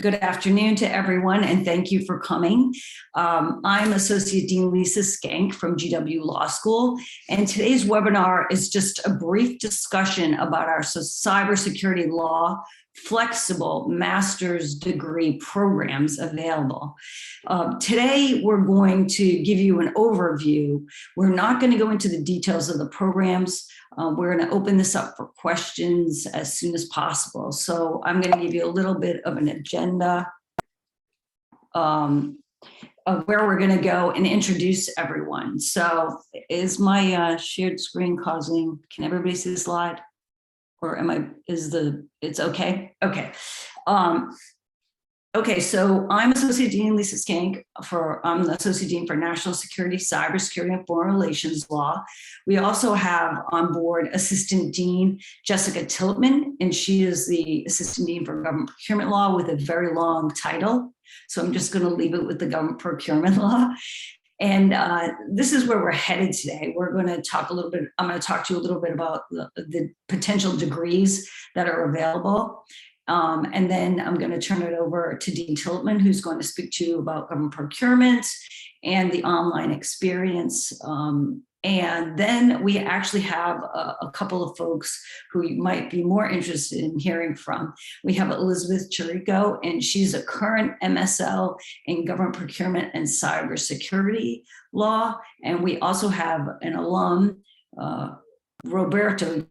Good afternoon to everyone, and thank you for coming. I'm Associate Dean Lisa Skank from GW Law School, and today's webinar is just a brief discussion about our cybersecurity law flexible master's degree programs available. Today, we're going to give you an overview. We're not going to go into the details of the programs. We're going to open this up for questions as soon as possible. So I'm going to give you a little bit of an agenda of where we're going to go and introduce everyone. So is my shared screen causing, can everybody see the slide? Or it's okay? Okay. Okay, so I'm Associate Dean Lisa Skank. I'm the Associate Dean for National Security Cybersecurity and Foreign Relations Law. We also have on board Assistant Dean Jessica Tiltman, and she is the Assistant Dean for Government Procurement Law with a very long title. So I'm just going to leave it with the Government Procurement Law. And this is where we're headed today. We're going to talk a little bit, I'm going to talk to you a little bit about the potential degrees that are available. And then I'm going to turn it over to Dean Tiltman, who's going to speak to you about government procurement and the online experience. And then we actually have a couple of folks who you might be more interested in hearing from. We have Elizabeth Chirico, and she's a current MSL in Government Procurement and Cybersecurity Law. And we also have an alum, Roberto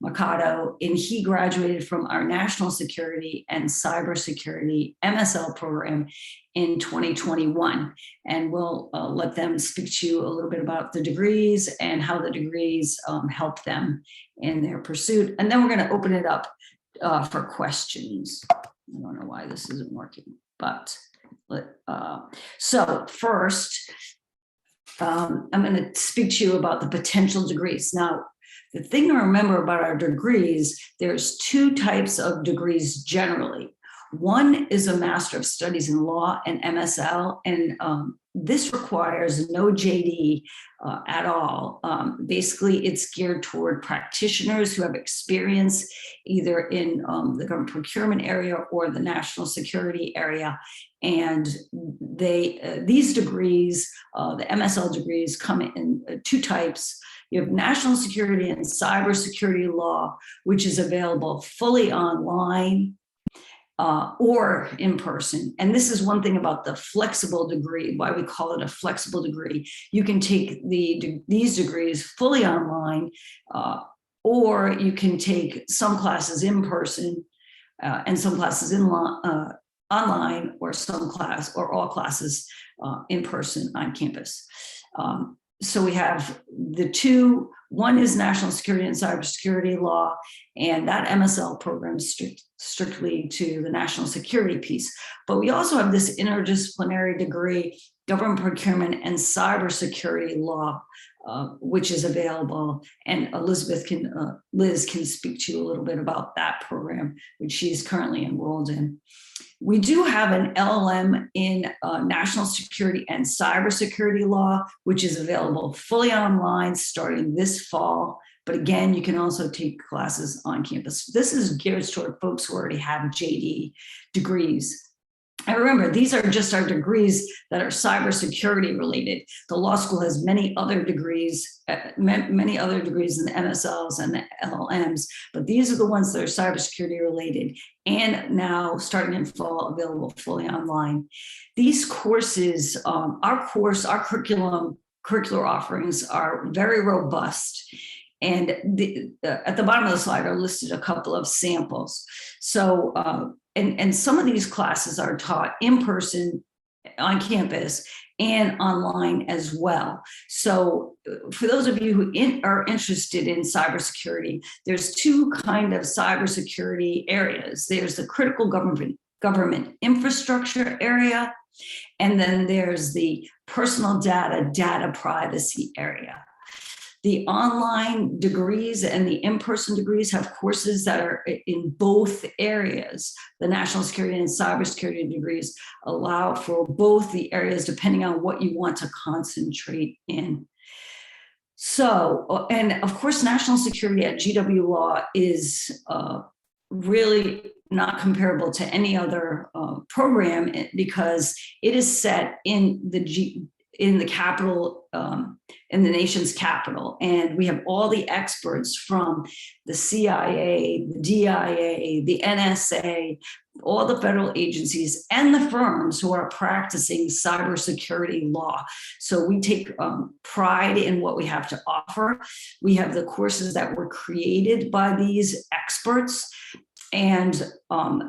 Mercado, and he graduated from our National Security and Cybersecurity MSL program in 2021. And we'll let them speak to you a little bit about the degrees and how the degrees help them in their pursuit. And then we're going to open it up for questions. I don't know why this isn't working, but so first, I'm going to speak to you about the potential degrees. Now, the thing to remember about our degrees, there's two types of degrees generally. One is a Master of Studies in Law and MSL, and this requires no JD at all. Basically, it's geared toward practitioners who have experience either in the government procurement area or the national security area. And these degrees, the MSL degrees, come in two types. You have National Security and Cybersecurity Law, which is available fully online or in person. And this is one thing about the flexible degree, why we call it a flexible degree. You can take these degrees fully online, or you can take some classes in person and some classes online, or some class or all classes in person on campus. So we have the two. One is National Security and Cybersecurity Law, and that MSL program is strictly to the national security piece. But we also have this interdisciplinary degree, Government Procurement and Cybersecurity Law, which is available. And Liz can speak to you a little bit about that program, which she's currently enrolled in. We do have an LLM in National Security and Cybersecurity Law, which is available fully online starting this fall. But again, you can also take classes on campus. This is geared toward folks who already have JD degrees. And remember, these are just our degrees that are cybersecurity related. The law school has many other degrees in the MSLs and the LLMs, but these are the ones that are cybersecurity related, and now starting in fall, available fully online. These courses, our curricular offerings are very robust. And at the bottom of the slide are listed a couple of samples. So, and some of these classes are taught in person on campus and online as well. So for those of you who are interested in cybersecurity, there's two kind of cybersecurity areas. There's the critical government infrastructure area, and then there's the personal data privacy area. The online degrees and the in-person degrees have courses that are in both areas. The National Security and Cybersecurity degrees allow for both the areas depending on what you want to concentrate in. So, and of course, national security at GW Law is really not comparable to any other program because it is set in the capital, in the nation's capital. And we have all the experts from the CIA, the DIA, the NSA, all the federal agencies and the firms who are practicing cybersecurity law. So we take pride in what we have to offer. We have the courses that were created by these experts, and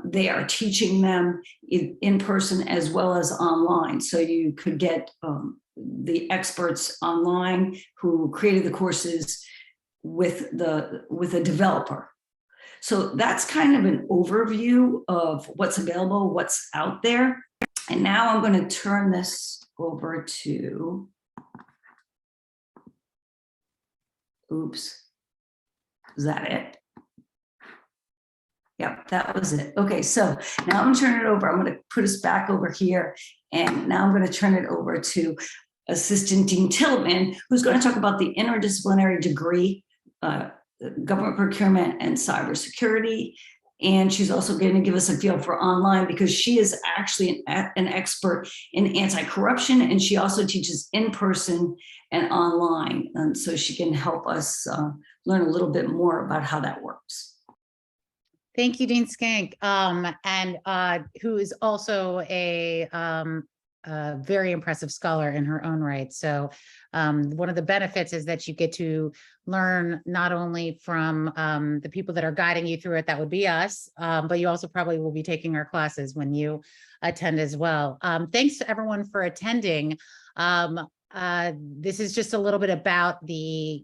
they are teaching them in person as well as online. So you could get the experts online who created the courses with a developer. So that's kind of an overview of what's available, what's out there. And now I'm going to turn this over to, oops, is that it? Yep, that was it. Okay, so now I'm going to turn it over. I'm going to put us back over here. And now I'm going to turn it over to Assistant Dean Tillman, who's going to talk about the interdisciplinary degree, Government Procurement and Cybersecurity. And she's also going to give us a feel for online because she is actually an expert in anti-corruption, and she also teaches in person and online. And so she can help us learn a little bit more about how that works. Thank you, Dean Skank, and who is also a very impressive scholar in her own right. So one of the benefits is that you get to learn not only from the people that are guiding you through it, that would be us, but you also probably will be taking our classes when you attend as well. Thanks to everyone for attending. This is just a little bit about the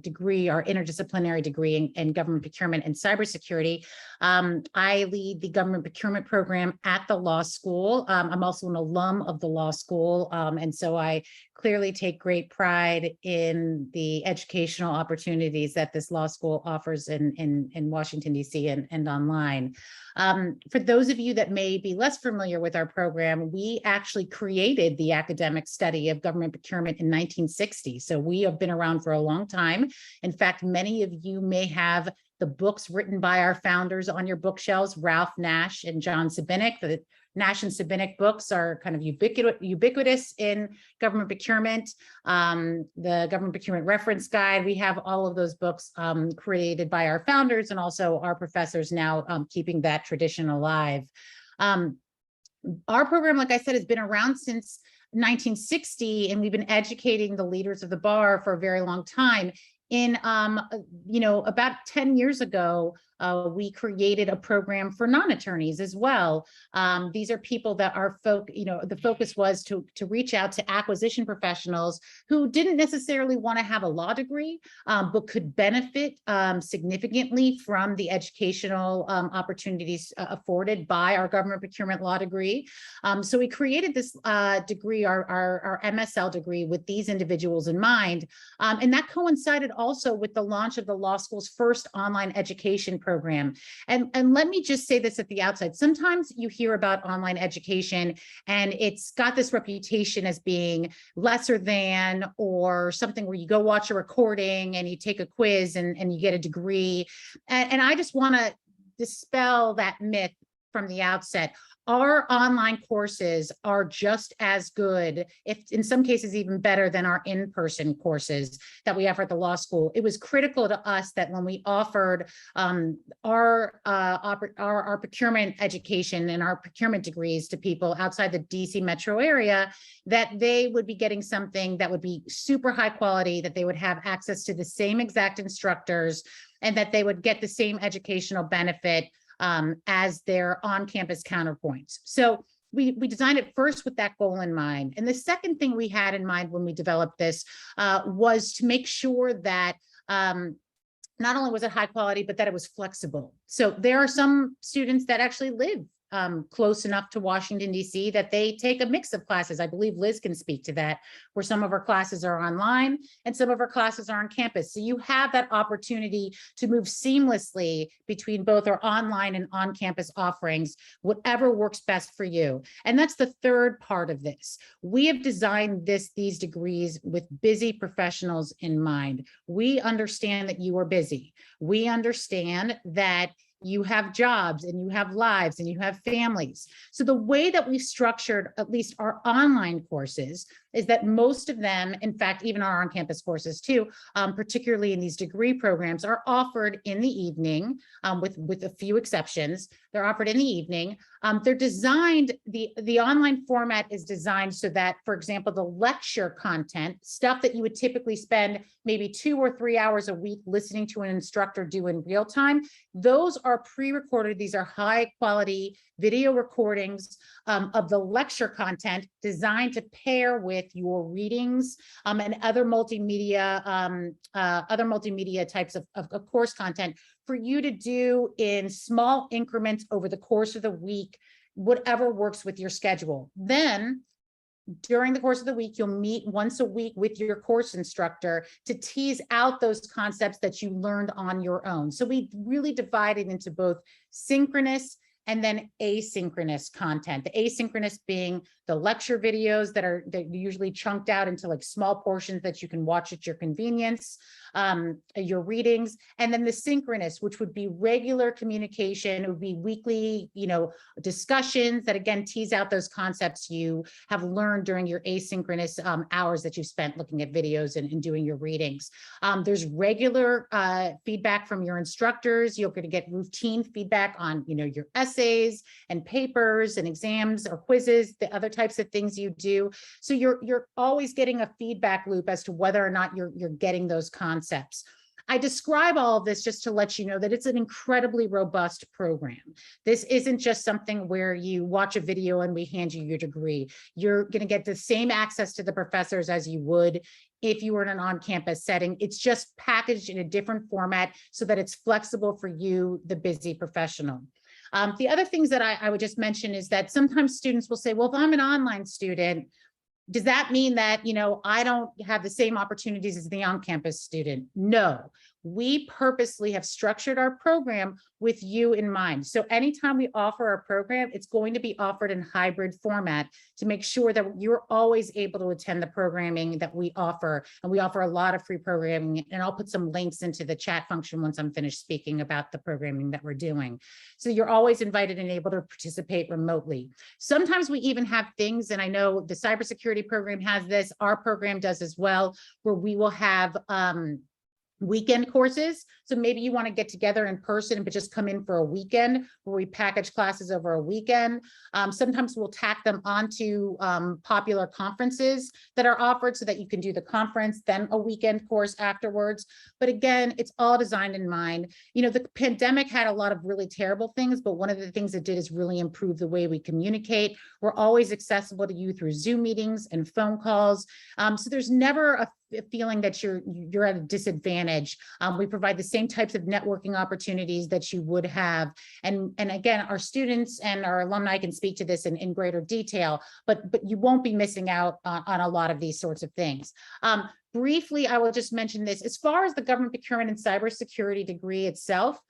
degree, our interdisciplinary degree in government procurement and cybersecurity. I lead the government procurement program at the law school. I'm also an alum of the law school, and so I clearly take great pride in the educational opportunities that this law school offers in Washington, D.C. and online. For those of you that may be less familiar with our program, we actually created the academic study of government procurement in 1960. So we have been around for a long time. In fact, many of you may have the books written by our founders on your bookshelves, Ralph Nash and John Sabinick. The Nash and Sabinick books are kind of ubiquitous in government procurement. The Government Procurement Reference Guide, we have all of those books created by our founders and also our professors now keeping that tradition alive. Our program, like I said, has been around since 1960, and we've been educating the leaders of the bar for a very long time. In, about 10 years ago, we created a program for non-attorneys as well. These are people that are the focus was to reach out to acquisition professionals who didn't necessarily want to have a law degree, but could benefit significantly from the educational opportunities afforded by our government procurement law degree. So we created this degree, our MSL degree, with these individuals in mind. And that coincided also with the launch of the law school's first online education program. And let me just say this at the outset. Sometimes you hear about online education and it's got this reputation as being lesser than, or something where you go watch a recording and you take a quiz and you get a degree. And I just want to dispel that myth from the outset. Our online courses are just as good, if in some cases even better, than our in-person courses that we offer at the law school. It was critical to us that when we offered our procurement education and our procurement degrees to people outside the DC metro area, that they would be getting something that would be super high quality, that they would have access to the same exact instructors, and that they would get the same educational benefit as their on-campus counterpoints. So we designed it first with that goal in mind. And the second thing we had in mind when we developed this was to make sure that not only was it high quality, but that it was flexible. So there are some students that actually live close enough to Washington, D.C. that they take a mix of classes. I believe Liz can speak to that, where some of our classes are online and some of our classes are on campus. So you have that opportunity to move seamlessly between both our online and on-campus offerings, whatever works best for you. And that's the third part of this. We have designed these degrees with busy professionals in mind. We understand that you are busy. We understand that you have jobs and you have lives and you have families. So the way that we've structured at least our online courses is that most of them, in fact, even our on-campus courses too, particularly in these degree programs, are offered in the evening, with a few exceptions. They're offered in the evening. They're designed, the online format is designed so that, for example, the lecture content, stuff that you would typically spend maybe 2 or 3 hours a week listening to an instructor do in real time, those are pre-recorded. These are high quality video recordings of the lecture content designed to pair with your readings and other multimedia types of course content for you to do in small increments over the course of the week, whatever works with your schedule. Then during the course of the week, you'll meet once a week with your course instructor to tease out those concepts that you learned on your own. So we really divide it into both synchronous and then asynchronous content. The asynchronous being the lecture videos that are usually chunked out into like small portions that you can watch at your convenience, your readings, and then the synchronous, which would be regular communication. It would be weekly, discussions that again tease out those concepts you have learned during your asynchronous hours that you spent looking at videos and doing your readings. There's regular feedback from your instructors. You're going to get routine feedback on, your essays and papers and exams or quizzes, the other types of things you do. So you're always getting a feedback loop as to whether or not you're getting those concepts. I describe all of this just to let you know that it's an incredibly robust program. This isn't just something where you watch a video and we hand you your degree. You're going to get the same access to the professors as you would if you were in an on-campus setting. It's just packaged in a different format so that it's flexible for you, the busy professional. The other things that I would just mention is that sometimes students will say, well, if I'm an online student, does that mean that, I don't have the same opportunities as the on-campus student? No, we purposely have structured our program with you in mind. So anytime we offer our program, it's going to be offered in hybrid format to make sure that you're always able to attend the programming that we offer. And we offer a lot of free programming, and I'll put some links into the chat function once I'm finished speaking about the programming that we're doing. So you're always invited and able to participate remotely. Sometimes we even have things, and I know the cybersecurity program has this, our program does as well, where we will have weekend courses. So maybe you want to get together in person, but just come in for a weekend where we package classes over a weekend. Sometimes we'll tack them onto popular conferences that are offered so that you can do the conference, then a weekend course afterwards. But again, it's all designed in mind. The pandemic had a lot of really terrible things, but one of the things it did is really improve the way we communicate. We're always accessible to you through Zoom meetings and phone calls. So there's never a feeling that you're at a disadvantage. We provide the same types of networking opportunities that you would have. And again, our students and our alumni can speak to this in greater detail, but you won't be missing out on a lot of these sorts of things. Briefly, I will just mention this. As far as the government procurement and cybersecurity degree itself,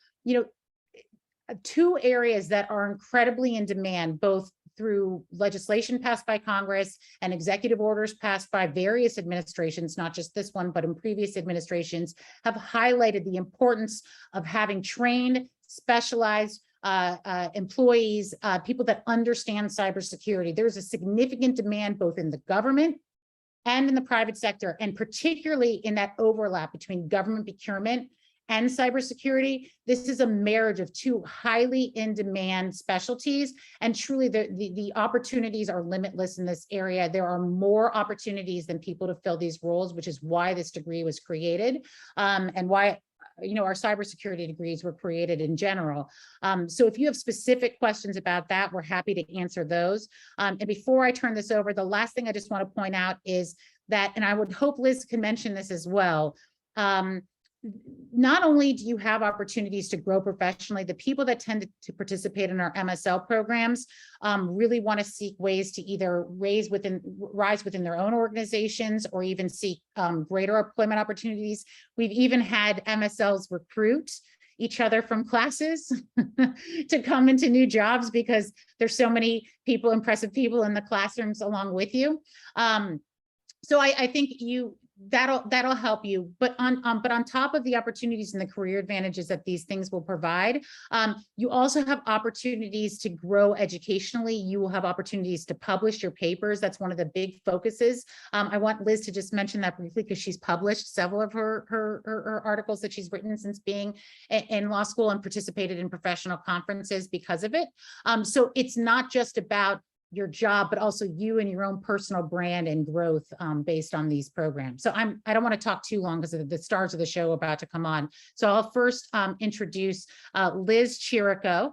two areas that are incredibly in demand, both through legislation passed by Congress and executive orders passed by various administrations, not just this one, but in previous administrations, have highlighted the importance of having trained, specialized employees, people that understand cybersecurity. There's a significant demand both in the government and in the private sector, and particularly in that overlap between government procurement and cybersecurity. This is a marriage of two highly in-demand specialties, and truly the opportunities are limitless in this area. There are more opportunities than people to fill these roles, which is why this degree was created, and why our cybersecurity degrees were created in general. So if you have specific questions about that, we're happy to answer those. And before I turn this over, the last thing I just want to point out is that, and I would hope Liz can mention this as well, not only do you have opportunities to grow professionally, the people that tend to participate in our MSL programs really want to seek ways to either rise within their own organizations or even seek greater employment opportunities. We've even had MSLs recruit each other from classes to come into new jobs because there's so many people, impressive people in the classrooms along with you. So I think that'll help you. But on top of the opportunities and the career advantages that these things will provide, you also have opportunities to grow educationally. You will have opportunities to publish your papers. That's one of the big focuses. I want Liz to just mention that briefly because she's published several of her articles that she's written since being in law school and participated in professional conferences because of it. So it's not just about your job, but also you and your own personal brand and growth based on these programs. So I don't want to talk too long because the stars of the show are about to come on. So I'll first introduce Liz Chirico,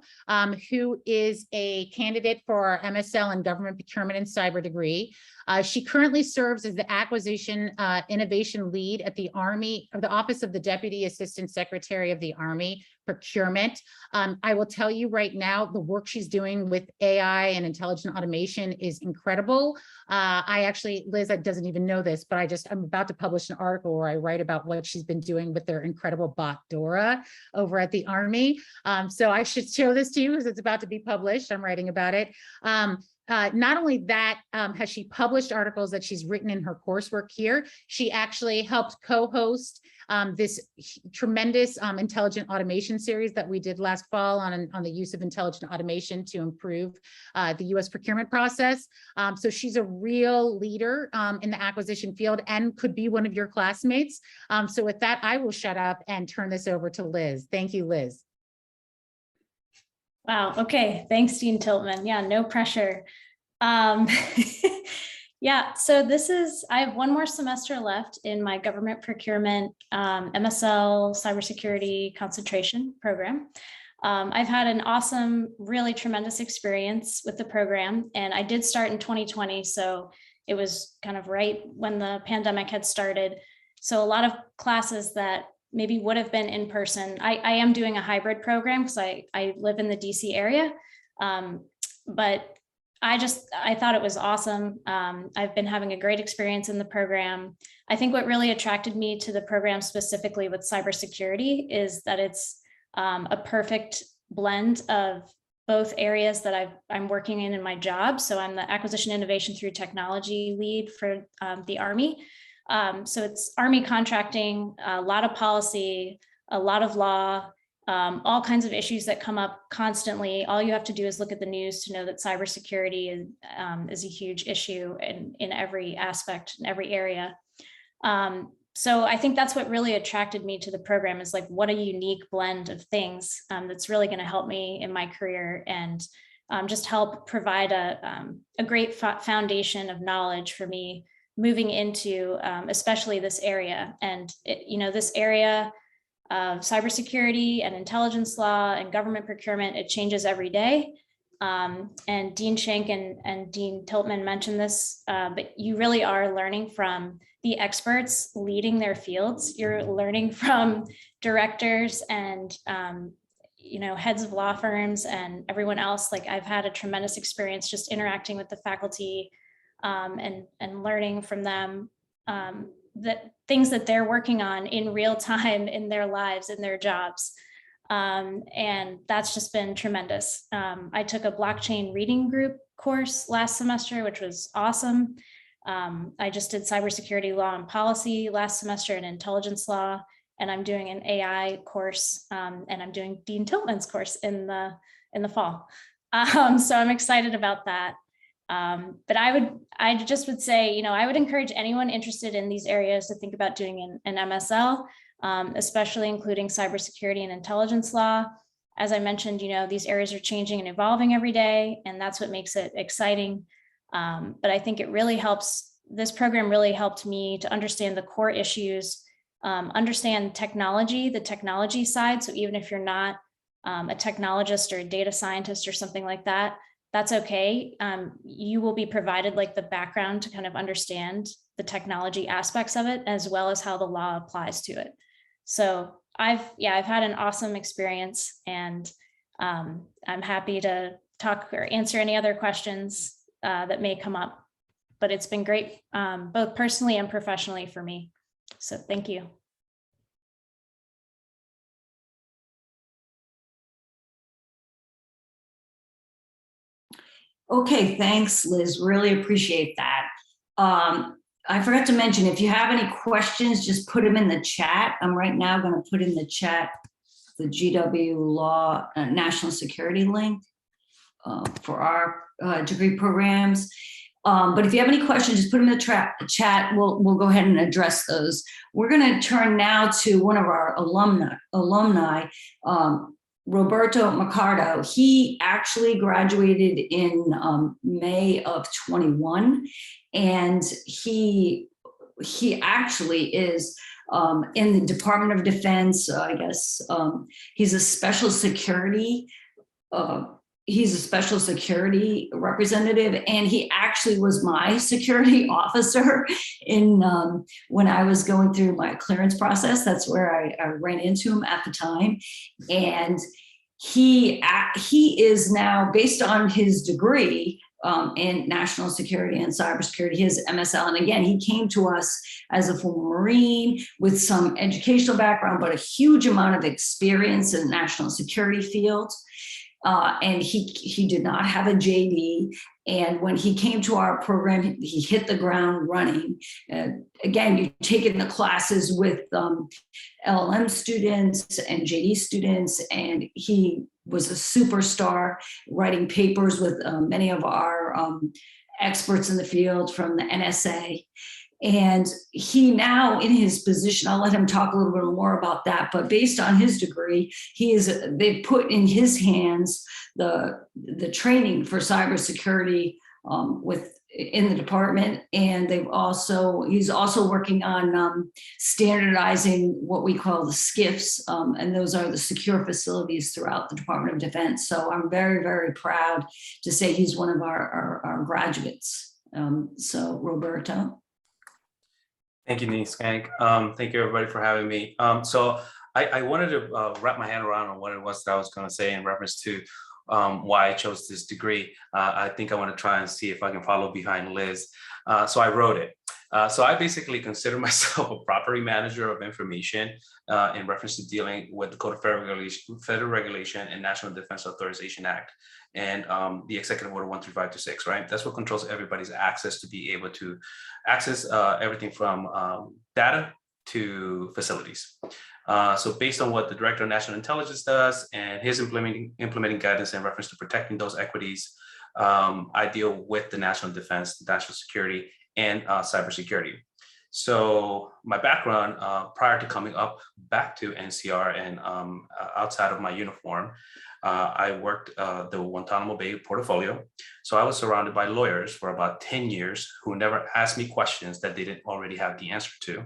who is a candidate for our MSL in Government Procurement and Cyber degree. She currently serves as the Acquisition Innovation Lead at the Army, or the Office of the Deputy Assistant Secretary of the Army Procurement. I will tell you right now, the work she's doing with AI and intelligent automation is incredible. I actually, Liz doesn't even know this, but I'm about to publish an article where I write about what she's been doing with their incredible bot, Dora, over at the Army. So I should show this to you because it's about to be published. I'm writing about it. Not only that, has she published articles that she's written in her coursework here, she actually helped co-host this tremendous intelligent automation series that we did last fall on the use of intelligent automation to improve the U.S. procurement process. So she's a real leader in the acquisition field and could be one of your classmates. So with that, I will shut up and turn this over to Liz. Thank you, Liz. Wow. Okay. Thanks, Dean Tiltman. Yeah, no pressure. Yeah, so I have one more semester left in my government procurement MSL cybersecurity concentration program. I've had an awesome, really tremendous experience with the program, and I did start in 2020, so it was kind of right when the pandemic had started. So a lot of classes that maybe would have been in person. I am doing a hybrid program because I live in the DC area, but I thought it was awesome. I've been having a great experience in the program. I think what really attracted me to the program specifically with cybersecurity is that it's a perfect blend of both areas that I'm working in my job. So I'm the acquisition innovation through technology lead for the Army. So it's Army contracting, a lot of policy, a lot of law, all kinds of issues that come up constantly. All you have to do is look at the news to know that cybersecurity is a huge issue in every aspect, in every area. So I think that's what really attracted me to the program, is like, what a unique blend of things that's really going to help me in my career and just help provide a great foundation of knowledge for me moving into especially this area. And this area of cybersecurity and intelligence law and government procurement, it changes every day. And Dean Schenk and Dean Tiltman mentioned this, but you really are learning from the experts leading their fields. You're learning from directors and heads of law firms and everyone else. Like, I've had a tremendous experience just interacting with the faculty and learning from them that things that they're working on in real time in their lives, in their jobs. And that's just been tremendous. I took a blockchain reading group course last semester, which was awesome. I just did cybersecurity law and policy last semester and intelligence law, and I'm doing an AI course, and I'm doing Dean Tiltman's course in the fall. So I'm excited about that. But I just would say, I would encourage anyone interested in these areas to think about doing an MSL, especially including cybersecurity and intelligence law. As I mentioned, these areas are changing and evolving every day, and that's what makes it exciting. But I think it really helps. This program really helped me to understand the core issues, understand technology, the technology side. So even if you're not a technologist or a data scientist or something like that, that's okay. You will be provided like the background to kind of understand the technology aspects of it, as well as how the law applies to it. So I've had an awesome experience, and I'm happy to talk or answer any other questions that may come up. But it's been great, both personally and professionally for me. So thank you. Okay, thanks, Liz. Really appreciate that. I forgot to mention, if you have any questions, just put them in the chat. I'm right now going to put in the chat the GW Law National Security link for our degree programs. But if you have any questions, just put them in the chat. We'll go ahead and address those. We're going to turn now to one of our alumni, Roberto Mercado. He actually graduated in May of 21, and he actually is in the Department of Defense. I guess he's a special security. He's a special security representative, and he actually was my security officer in when I was going through my clearance process. That's where I ran into him at the time. And he is now, based on his degree in national security and cybersecurity, his MSL. And again, he came to us as a former Marine with some educational background, but a huge amount of experience in the national security field. And he did not have a JD. And when he came to our program, he hit the ground running. Again, you've taken the classes with LLM students and JD students, and he was a superstar writing papers with many of our experts in the field from the NSA. And he now, in his position, I'll let him talk a little bit more about that, but based on his degree, they've put in his hands the training for cybersecurity in the department. And he's also working on standardizing what we call the SCIFs, and those are the secure facilities throughout the Department of Defense. So I'm very, very proud to say he's one of our graduates. So Roberto. Thank you, Denise Skank. Thank you, everybody, for having me. So I wanted to wrap my hand around on what it was that I was going to say in reference to why I chose this degree. I think I want to try and see if I can follow behind Liz. So I wrote it. So I basically consider myself a property manager of information in reference to dealing with the Code of Federal Regulation and National Defense Authorization Act and the Executive Order 13526, right? That's what controls everybody's access to be able to access everything from data to facilities. So based on what the Director of National Intelligence does and his implementing guidance in reference to protecting those equities, I deal with the national defense, national security, and cybersecurity. So my background prior to coming up back to NCR and outside of my uniform, I worked the Guantanamo Bay portfolio. So I was surrounded by lawyers for about 10 years who never asked me questions that they didn't already have the answer to,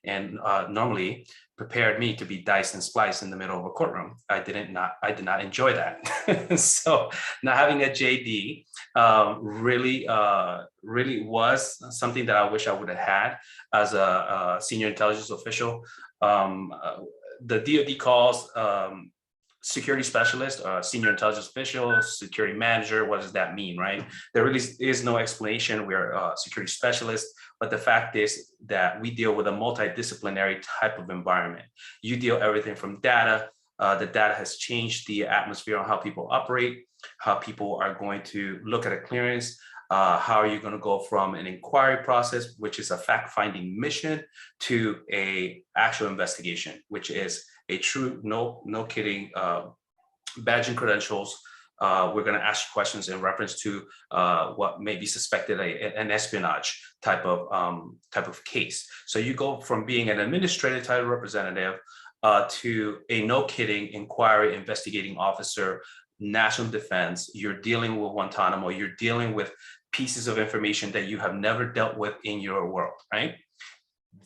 and normally prepared me to be diced and spliced in the middle of a courtroom. I did not enjoy that. So not having a JD really was something that I wish I would have had as a senior intelligence official. The DoD calls security specialist, senior intelligence official, security manager. What does that mean, right? There really is no explanation. We're a security specialist, but the fact is that we deal with a multidisciplinary type of environment. You deal everything from data. The data has changed the atmosphere on how people operate, how people are going to look at a clearance, how are you going to go from an inquiry process, which is a fact-finding mission, to a actual investigation, which is a true, no kidding, badge and credentials. We're going to ask you questions in reference to what may be suspected an espionage type of case. So you go from being an administrative title representative to a no kidding inquiry investigating officer, national defense. You're dealing with Guantanamo. You're dealing with pieces of information that you have never dealt with in your world, right?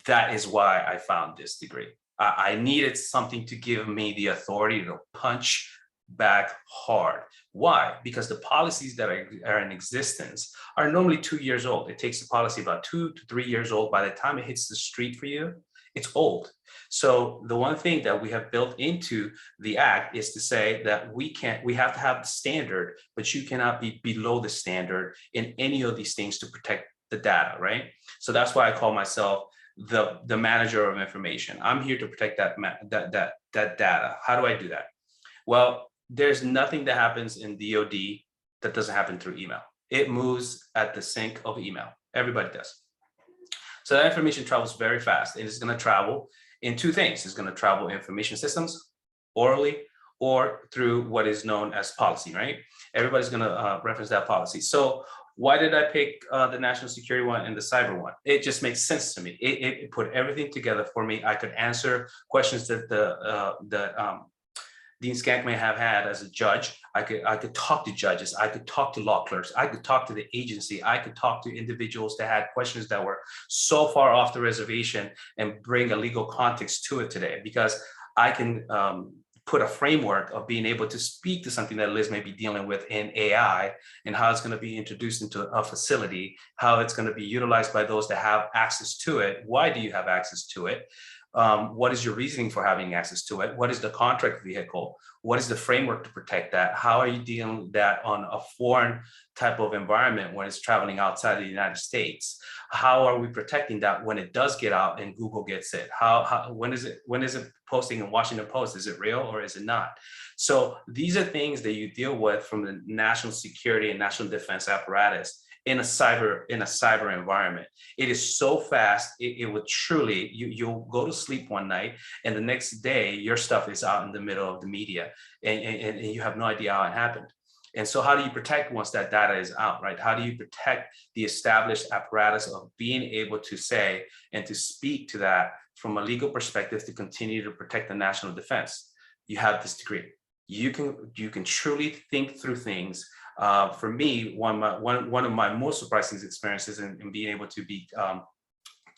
That is why I found this degree. I needed something to give me the authority to punch back hard. Why? Because the policies that are in existence are normally 2 years old. It takes the policy about 2 to 3 years old. By the time it hits the street for you, it's old. So the one thing that we have built into the act is to say that we have to have the standard, but you cannot be below the standard in any of these things to protect the data, right? So that's why I call myself the manager of information. I'm here to protect that data. How do I do that? Well, there's nothing that happens in DoD that doesn't happen through email. It moves at the sync of email. Everybody does. So that information travels very fast, and it's going to travel in two things. It's going to travel information systems orally or through what is known as policy, right? Everybody's going to reference that policy. So why did I pick the national security one and the cyber one? It just makes sense to me. It put everything together for me. I could answer questions that Dean Skank may have had as a judge. I could talk to judges. I could talk to law clerks. I could talk to the agency. I could talk to individuals that had questions that were so far off the reservation and bring a legal context to it today, because I can put a framework of being able to speak to something that Liz may be dealing with in AI and how it's going to be introduced into a facility, how it's going to be utilized by those that have access to it. Why do you have access to it? What is your reasoning for having access to it? What is the contract vehicle? What is the framework to protect that? How are you dealing with that on a foreign type of environment when it's traveling outside the United States? How are we protecting that when it does get out and Google gets it? When is it posting in Washington Post? Is it real or is it not? So these are things that you deal with from the national security and national defense apparatus in a cyber environment. It is so fast, it would truly, you'll go to sleep one night and the next day your stuff is out in the middle of the media and you have no idea how it happened. And so how do you protect once that data is out, right? How do you protect the established apparatus of being able to say and to speak to that from a legal perspective to continue to protect the national defense? You have this degree. You can truly think through things. For me, one of my most surprising experiences in being able to be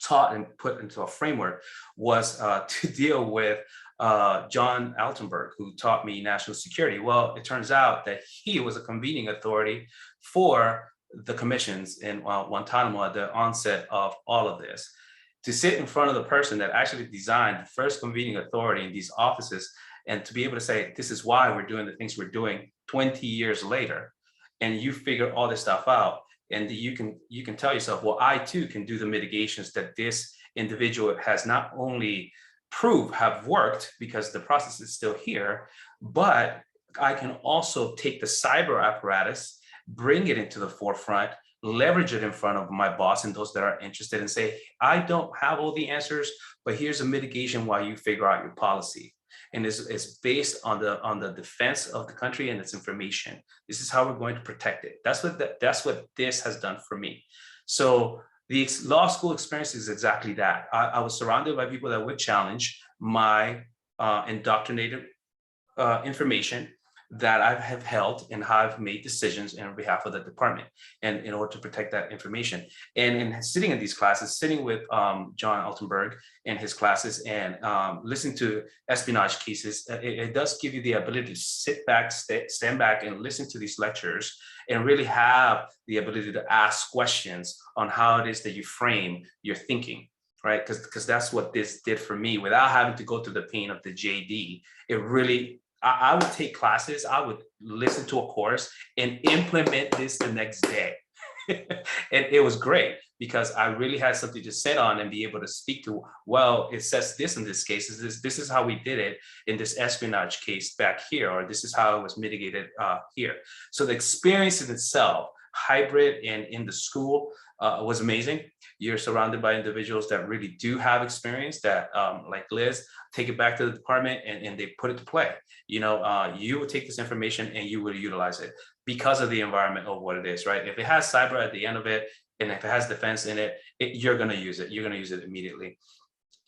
taught and put into a framework was to deal with John Altenberg, who taught me national security. Well, it turns out that he was a convening authority for the commissions in Guantanamo at the onset of all of this. To sit in front of the person that actually designed the first convening authority in these offices and to be able to say, this is why we're doing the things we're doing 20 years later. And you figure all this stuff out, and you can tell yourself, well, I too can do the mitigations that this individual has not only proved have worked because the process is still here, but I can also take the cyber apparatus, bring it into the forefront, leverage it in front of my boss and those that are interested, and say, I don't have all the answers, but here's a mitigation while you figure out your policy. And it's based on the defense of the country and its information. This is how we're going to protect it. That's what this has done for me. So the law school experience is exactly that. I was surrounded by people that would challenge my indoctrinated information that I have held and how I've made decisions on behalf of the department and in order to protect that information. And in sitting in these classes, sitting with John Altenberg in his classes and listening to espionage cases, it does give you the ability to sit back, stand back and listen to these lectures and really have the ability to ask questions on how it is that you frame your thinking. Right, because that's what this did for me without having to go through the pain of the JD. It really, I would take classes, I would listen to a course and implement this the next day. And it was great because I really had something to sit on and be able to speak to, well, it says this in this case, this is how we did it in this espionage case back here, or this is how it was mitigated here. So the experience in itself, hybrid and in the school, was amazing. You're surrounded by individuals that really do have experience that, like Liz, take it back to the department and they put it to play. You know, you would take this information and you would utilize it because of the environment of what it is, right? If it has cyber at the end of it, and if it has defense in it, you're going to use it. You're going to use it immediately.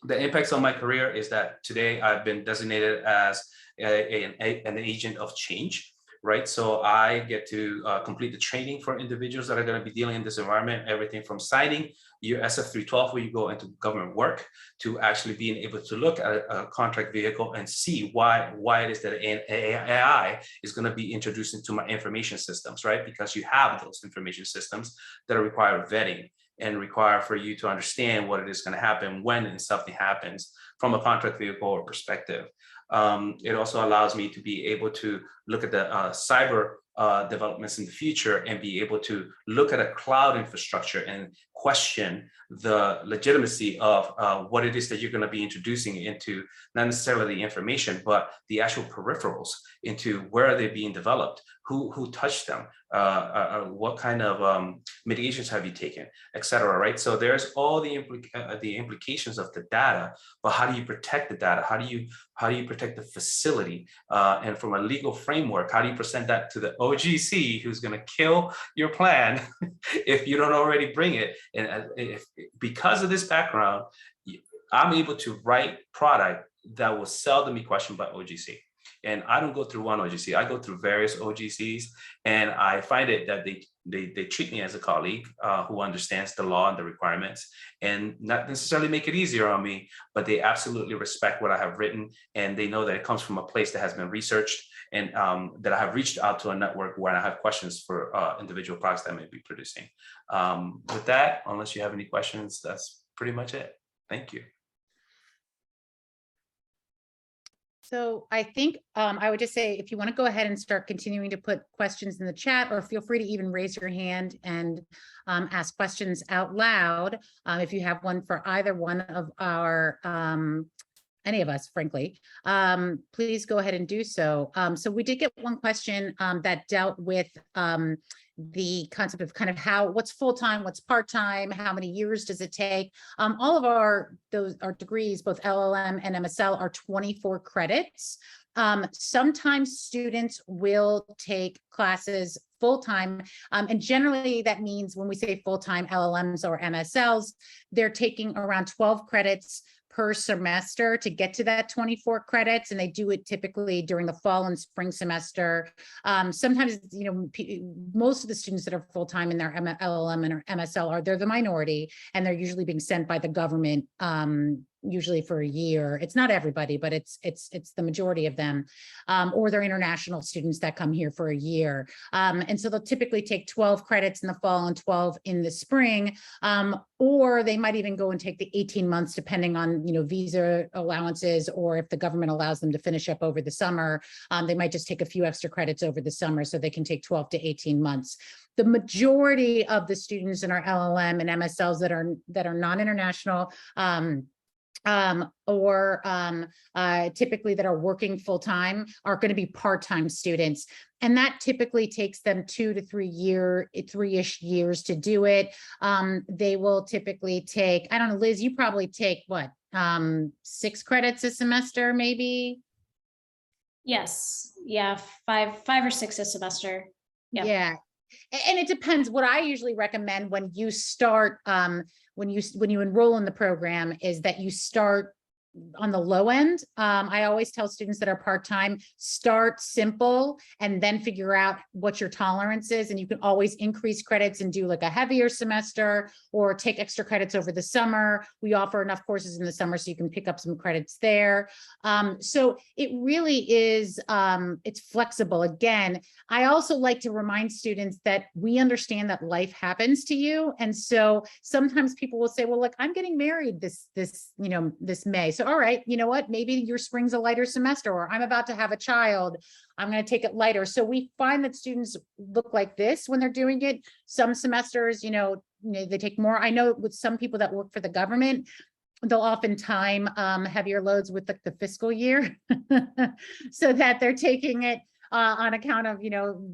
The impacts on my career is that today I've been designated as an agent of change. Right, so I get to complete the training for individuals that are going to be dealing in this environment, everything from signing your SF-312 where you go into government work to actually being able to look at a contract vehicle and see why it is that AI is going to be introduced into my information systems, right? Because you have those information systems that require vetting and require for you to understand what it is going to happen when something happens from a contract vehicle or perspective. It also allows me to be able to look at the cyber developments in the future and be able to look at a cloud infrastructure and question the legitimacy of what it is that you're going to be introducing into not necessarily the information, but the actual peripherals into where are they being developed, who touched them, what kind of mitigations have you taken, et cetera, right? So there's all the implications of the data, but how do you protect the data? How do you protect the facility? And from a legal framework, how do you present that to the OGC who's going to kill your plan if you don't already bring it? And because of this background, I'm able to write product that will seldom be questioned by OGC. And I don't go through one OGC, I go through various OGCs, and I find it that they treat me as a colleague who understands the law and the requirements, and not necessarily make it easier on me, but they absolutely respect what I have written, and they know that it comes from a place that has been researched, and that I have reached out to a network where I have questions for individual products that I may be producing. With that, unless you have any questions, that's pretty much it. Thank you. So I think I would just say, if you want to go ahead and start continuing to put questions in the chat, or feel free to even raise your hand and ask questions out loud. If you have one for either one of our, any of us, frankly, please go ahead and do so. So we did get one question that dealt with the concept of kind of what's full-time, what's part-time, how many years does it take? All of our degrees, both LLM and MSL, are 24 credits. Sometimes students will take classes full-time, and generally that means when we say full-time LLMs or MSLs, they're taking around 12 credits per semester to get to that 24 credits, and they do it typically during the fall and spring semester. Sometimes, most of the students that are full-time in their LLM or MSL they're the minority, and they're usually being sent by the government, usually for a year. It's not everybody, but it's the majority of them, or they're international students that come here for a year. And so they'll typically take 12 credits in the fall and 12 in the spring, or they might even go and take the 18 months, depending on, visa allowances, or if the government allows them to finish up over the summer, they might just take a few extra credits over the summer so they can take 12 to 18 months. The majority of the students in our LLM and MSLs that are non-international, or typically that are working full-time, are going to be part-time students. And that typically takes them 2 to 3-ish years to do it. They will typically take, I don't know, Liz, you probably take what, 6 credits a semester, maybe? Yes. Yeah. 5 or 6 a semester. Yep. Yeah. And it depends. What I usually recommend when you start, when you enroll in the program, is that you start on the low end. I always tell students that are part-time, start simple and then figure out what your tolerance is. And you can always increase credits and do like a heavier semester, or take extra credits over the summer. We offer enough courses in the summer so you can pick up some credits there. So it really is, it's flexible. Again, I also like to remind students that we understand that life happens to you. And so sometimes people will say, well, look, I'm getting married this May. So, all right, you know what, maybe your spring's a lighter semester, or I'm about to have a child, I'm going to take it lighter. So we find that students look like this when they're doing it. Some semesters, they take more. I know with some people that work for the government, they'll often time heavier loads with the fiscal year so that they're taking it on account of,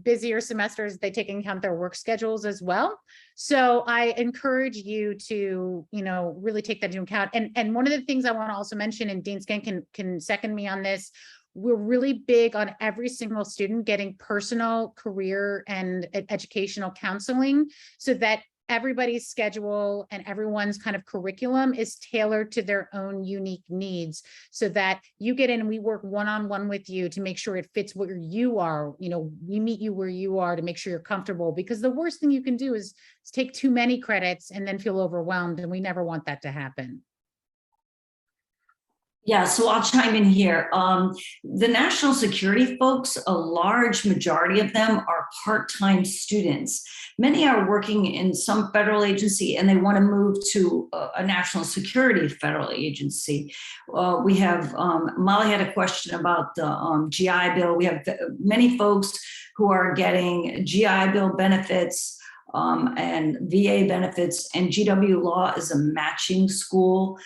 busier semesters. They take into account their work schedules as well. So I encourage you to, really take that into account. And one of the things I want to also mention, and Dean Skank can second me on this, we're really big on every single student getting personal career and educational counseling, so that everybody's schedule and everyone's kind of curriculum is tailored to their own unique needs, so that you get in and we work one-on-one with you to make sure it fits where you are. We meet you where you are to make sure you're comfortable, because the worst thing you can do is take too many credits and then feel overwhelmed. And we never want that to happen. Yeah, so I'll chime in here. The national security folks, a large majority of them are part-time students. Many are working in some federal agency and they want to move to a national security federal agency. We have, Molly had a question about the GI Bill. We have many folks who are getting GI Bill benefits, and VA benefits, and GW Law is a matching school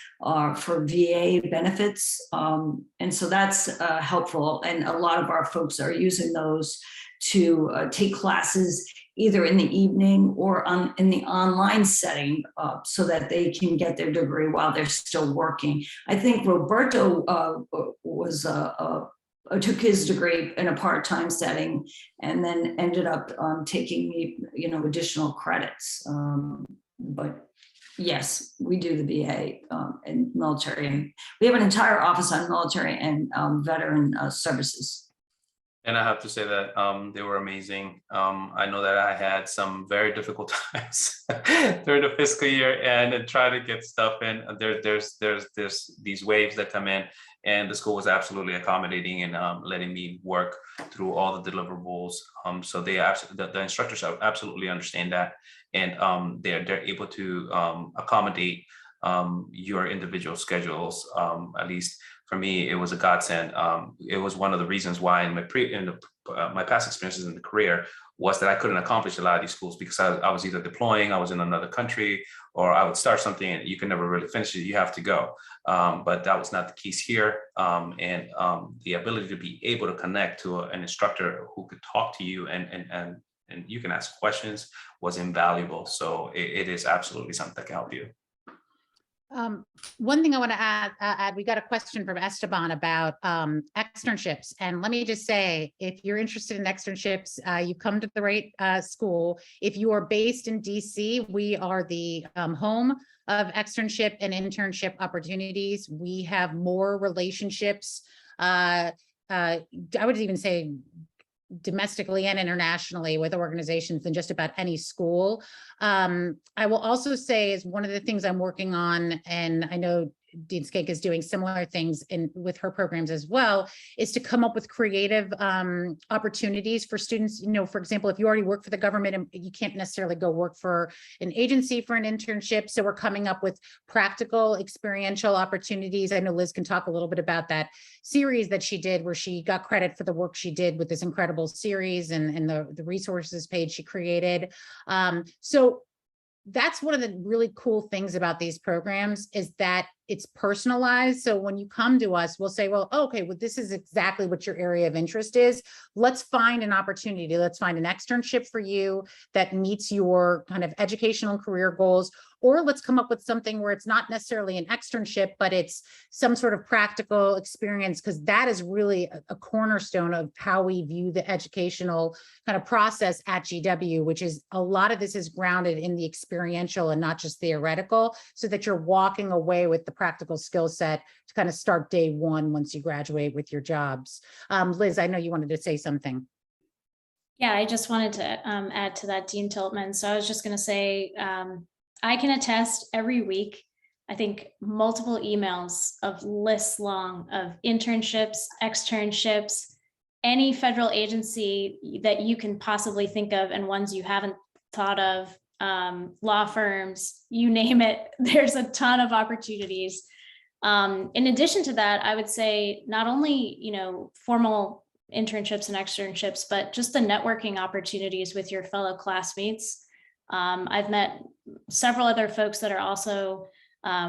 for VA benefits. And so that's helpful. And a lot of our folks are using those to take classes either in the evening or in the online setting so that they can get their degree while they're still working. I think Roberto took his degree in a part-time setting and then ended up taking, additional credits. But yes, we do the BA and military. And we have an entire office on military and veteran services. And I have to say that they were amazing. I know that I had some very difficult times during the fiscal year and try to get stuff in. There's these waves that come in, and the school was absolutely accommodating and letting me work through all the deliverables. So the instructors absolutely understand that, and they're able to accommodate your individual schedules. At least for me, it was a godsend. It was one of the reasons why in my past experiences in the career was that I couldn't accomplish a lot of these schools because I was either deploying, I was in another country, or I would start something and you can never really finish it. You have to go. But that was not the case here. And the ability to be able to connect to an instructor who could talk to you and you can ask questions was invaluable. So it is absolutely something that can help you. One thing I want to add, we got a question from Esteban about externships. And let me just say, if you're interested in externships, you come to the right school. If you are based in DC, we are the home of externship and internship opportunities. We have more relationships. I would even say domestically and internationally with organizations than just about any school. I will also say is one of the things I'm working on, and I know Dean Skank is doing similar things with her programs as well, is to come up with creative opportunities for students. For example, if you already work for the government and you can't necessarily go work for an agency for an internship. So we're coming up with practical experiential opportunities. I know Liz can talk a little bit about that series that she did where she got credit for the work she did with this incredible series and the resources page she created. So that's one of the really cool things about these programs is that it's personalized. So when you come to us, we'll say, well, okay, well, this is exactly what your area of interest is. Let's find an opportunity. Let's find an externship for you that meets your kind of educational and career goals. Or let's come up with something where it's not necessarily an externship, but it's some sort of practical experience, because that is really a cornerstone of how we view the educational kind of process at GW, which is a lot of this is grounded in the experiential and not just theoretical, so that you're walking away with the practical skill set to kind of start day one once you graduate with your jobs. Liz, I know you wanted to say something. Yeah, I just wanted to add to that, Dean Tiltman. So I was just going to say, I can attest every week, I think multiple emails of lists long of internships, externships, any federal agency that you can possibly think of and ones you haven't thought of, law firms, you name it, there's a ton of opportunities. In addition to that, I would say not only, formal internships and externships, but just the networking opportunities with your fellow classmates. I've met several other folks that are also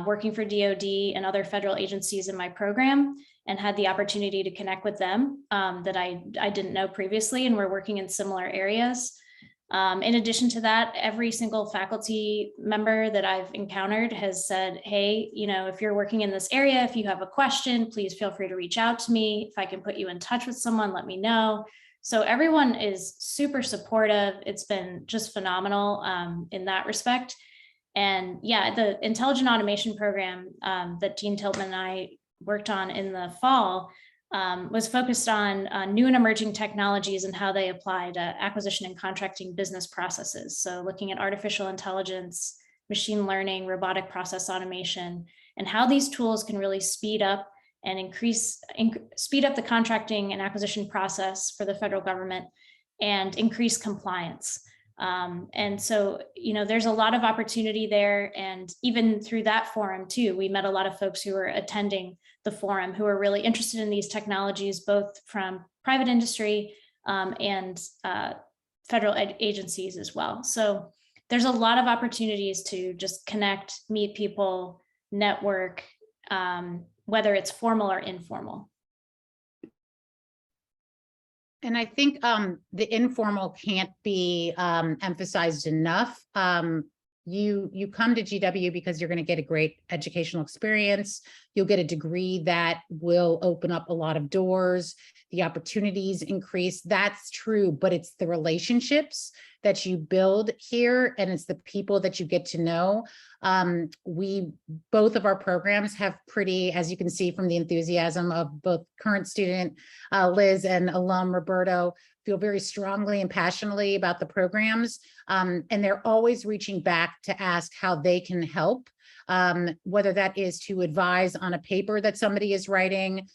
working for DoD and other federal agencies in my program, and had the opportunity to connect with them that I didn't know previously, and we're working in similar areas. In addition to that, every single faculty member that I've encountered has said, hey, if you're working in this area, if you have a question, please feel free to reach out to me. If I can put you in touch with someone, let me know. So everyone is super supportive. It's been just phenomenal in that respect. And yeah, the intelligent automation program that Dean Tiltman and I worked on in the fall was focused on new and emerging technologies and how they apply to acquisition and contracting business processes. So looking at artificial intelligence, machine learning, robotic process automation, and how these tools can really speed up and speed up the contracting and acquisition process for the federal government and increase compliance. And so, there's a lot of opportunity there. And even through that forum too, we met a lot of folks who were attending the forum who are really interested in these technologies, both from private industry and federal agencies as well. So there's a lot of opportunities to just connect, meet people, network, whether it's formal or informal. And I think the informal can't be emphasized enough. You come to GW because you're going to get a great educational experience. You'll get a degree that will open up a lot of doors. The opportunities increase. That's true, but it's the relationships that you build here, and it's the people that you get to know. Both of our programs have pretty, as you can see from the enthusiasm of both current student Liz and alum Roberto, feel very strongly and passionately about the programs. And they're always reaching back to ask how they can help. Whether that is to advise on a paper that somebody is writing,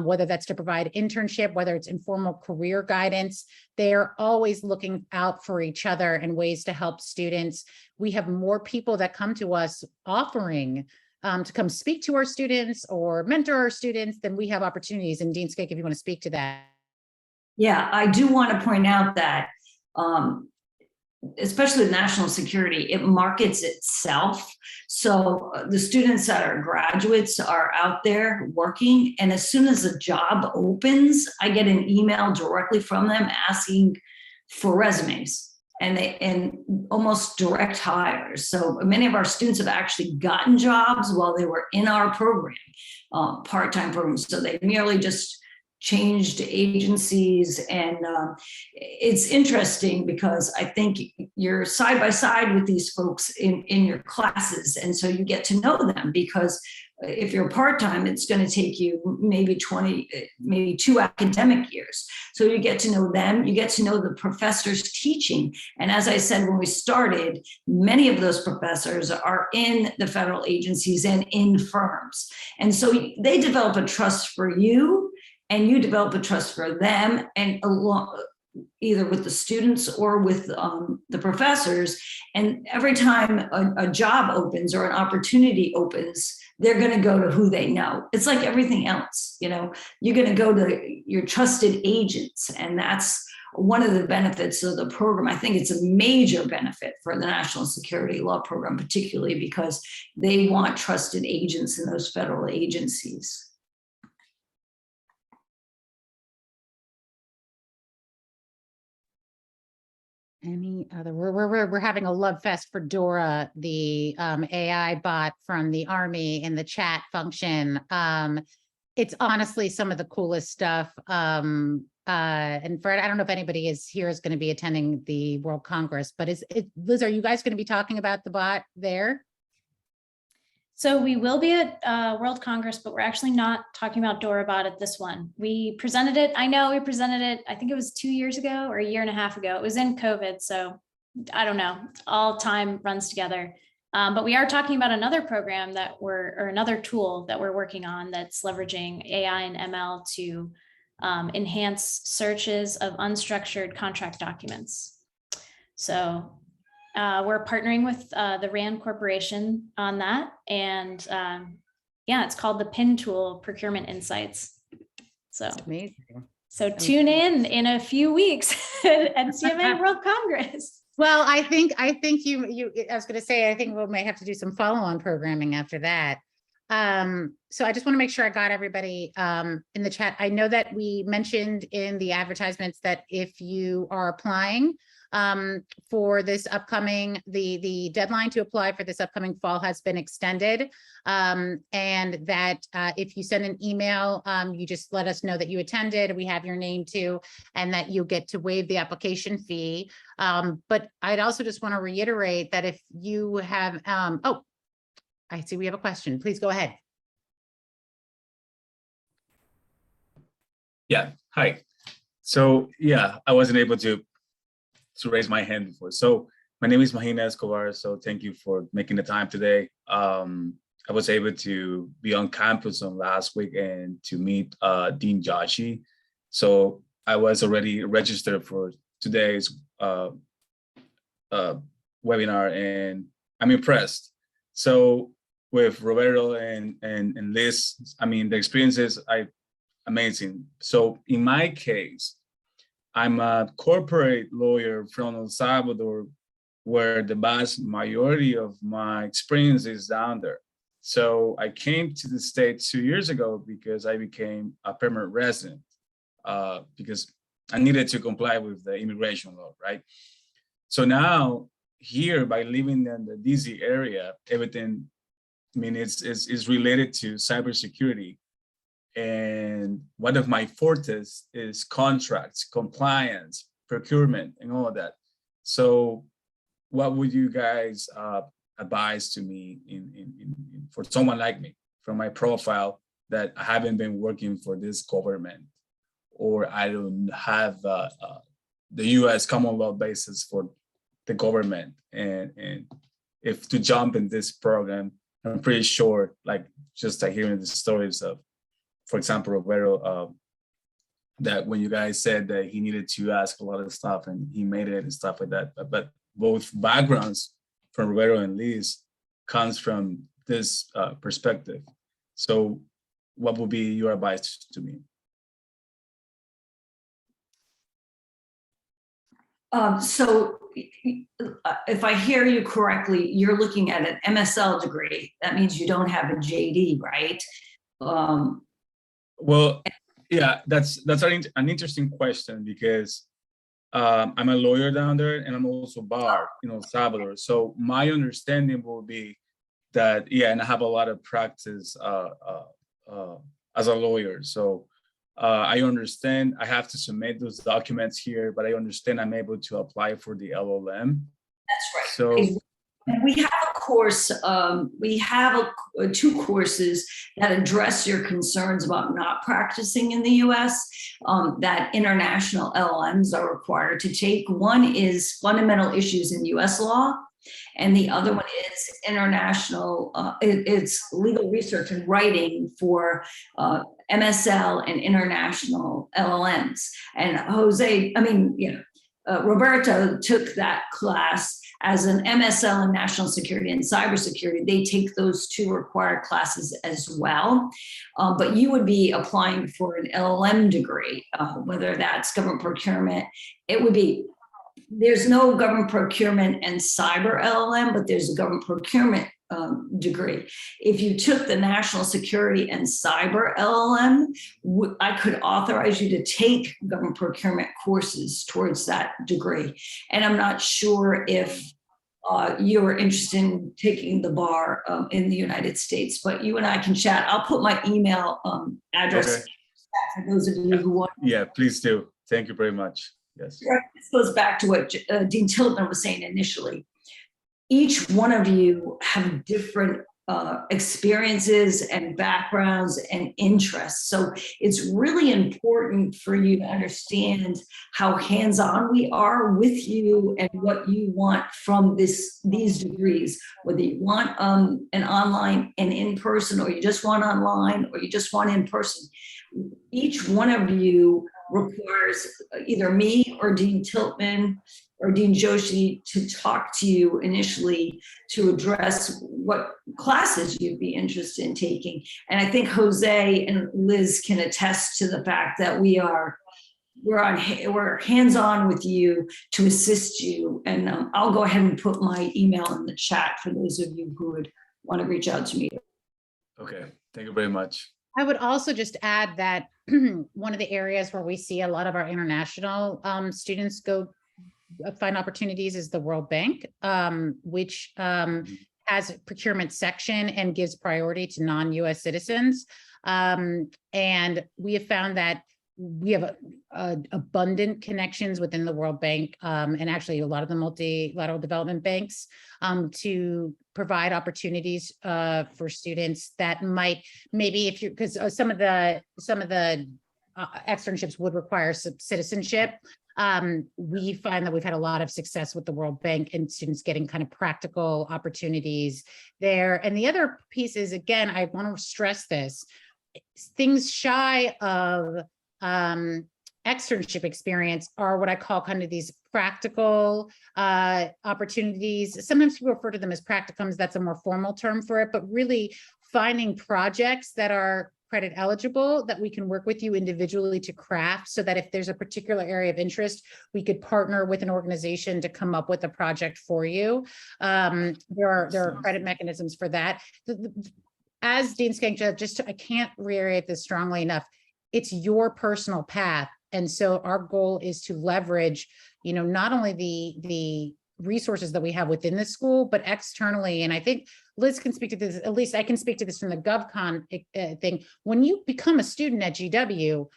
whether that's to provide internship, whether it's informal career guidance, they're always looking out for each other and ways to help students. We have more people that come to us offering to come speak to our students or mentor our students than we have opportunities. And Dean Skake, if you want to speak to that. Yeah, I do want to point out that especially with national security, it markets itself. So the students that are graduates are out there working. And as soon as a job opens, I get an email directly from them asking for resumes and almost direct hires. So many of our students have actually gotten jobs while they were in our program, part-time programs. So they merely just changed agencies. And it's interesting because I think you're side by side with these folks in your classes. And so you get to know them, because if you're part-time, it's going to take you maybe 2 academic years. So you get to know them, you get to know the professors teaching. And as I said, when we started, many of those professors are in the federal agencies and in firms. And so they develop a trust for you, and you develop a trust for them, and along either with the students or with the professors. And every time a job opens or an opportunity opens, they're going to go to who they know. It's like everything else, you know, you're going to go to your trusted agents. And that's one of the benefits of the program. I think it's a major benefit for the National Security Law program, particularly because they want trusted agents in those federal agencies. Any other? We're having a love fest for Dora, the AI bot from the Army, in the chat function. It's honestly some of the coolest stuff. And Fred, I don't know if anybody is going to be attending the World Congress, but Liz, are you guys going to be talking about the bot there? So we will be at World Congress, but we're actually not talking about DoraBot at this one. We presented it. I know we presented it, I think it was 2 years ago or a year and a half ago. It was in COVID, so I don't know. All time runs together. But we are talking about another program or another tool that we're working on that's leveraging AI and ML to enhance searches of unstructured contract documents. So we're partnering with the RAND Corporation on that. And yeah, it's called the PIN tool, Procurement Insights. So, amazing. So tune in a few weeks at NCMA World Congress. Well, I think I was going to say, I think we may have to do some follow-on programming after that. So I just want to make sure I got everybody in the chat. I know that we mentioned in the advertisements that if you are applying for this upcoming, the deadline to apply for this upcoming fall has been extended, and that if you send an email, you just let us know that you attended, we have your name too, and that you'll get to waive the application fee. But I'd also just want to reiterate that if you have, oh, I see we have a question. Please go ahead. Yeah, hi. So yeah, I wasn't able to raise my hand before. So my name is Mahina Escobar. So thank you for making the time today. I was able to be on campus on last week and to meet Dean Joshi. So I was already registered for today's webinar, and I'm impressed. So with Roberto and Liz, I mean, the experiences are amazing. So in my case, I'm a corporate lawyer from El Salvador, where the vast majority of my experience is down there. So I came to the States 2 years ago because I became a permanent resident, because I needed to comply with the immigration law, right? So now here, by living in the DC area, everything, I mean, it's related to cybersecurity. And one of my fortes is contracts, compliance, procurement, and all of that. So what would you guys advise to me for someone like me, from my profile, that I haven't been working for this government, or I don't have the US common law basis for the government, and if to jump in this program? I'm pretty sure, like just hearing the stories of, for example, Roberto, that when you guys said that he needed to ask a lot of stuff and he made it and stuff like that, but both backgrounds from Roberto and Liz comes from this perspective. So what would be your advice to me? So if I hear you correctly, you're looking at an MSL degree. That means you don't have a JD, right? Well, yeah, that's an interesting question, because I'm a lawyer down there, and I'm also bar in El Salvador. So my understanding will be that, yeah, and I have a lot of practice as a lawyer. So I understand I have to submit those documents here, but I understand I'm able to apply for the LLM. That's right. So and we have a course, we have two courses that address your concerns about not practicing in the US, that international LLMs are required to take. One is fundamental issues in US law, and the other one is international, it's legal research and writing for MSL and international LLMs. And Roberto took that class as an MSL in National Security and Cybersecurity. They take those two required classes as well. But you would be applying for an LLM degree, whether that's government procurement. It would be, there's no government procurement and cyber LLM, but there's a government procurement degree. If you took the National Security and Cyber LLM, I could authorize you to take government procurement courses towards that degree. And I'm not sure if you're interested in taking the bar in the United States, but you and I can chat. I'll put my email address for those of you who want. Yeah, please do. Thank you very much. Yes. This goes back to what Dean Tiltman was saying initially. Each one of you have different experiences and backgrounds and interests. So it's really important for you to understand how hands-on we are with you and what you want from these degrees, whether you want an online and in-person, or you just want online, or you just want in-person. Each one of you requires either me or Dean Tiltman or Dean Joshi to talk to you initially to address what classes you'd be interested in taking. And I think Jose and Liz can attest to the fact that we're hands-on with you to assist you. And I'll go ahead and put my email in the chat for those of you who would want to reach out to me. Okay, thank you very much. I would also just add that one of the areas where we see a lot of our international students go find opportunities is the World Bank, which has a procurement section and gives priority to non-US citizens. And we have found that we have abundant connections within the World Bank, and actually a lot of the multilateral development banks, to provide opportunities for students that might, maybe if you're, because some of the externships would require citizenship. We find that we've had a lot of success with the World Bank and students getting kind of practical opportunities there. And the other piece is, again, I want to stress this, things shy of externship experience are what I call kind of these practical opportunities. Sometimes people refer to them as practicums. That's a more formal term for it, but really finding projects that are credit eligible that we can work with you individually to craft, so that if there's a particular area of interest, we could partner with an organization to come up with a project for you. There are credit mechanisms for that. As Dean Skank said, I can't reiterate this strongly enough. It's your personal path. And so our goal is to leverage, not only the resources that we have within the school, but externally. And I think Liz can speak to this, at least I can speak to this from the GovCon thing. When you become a student at GW,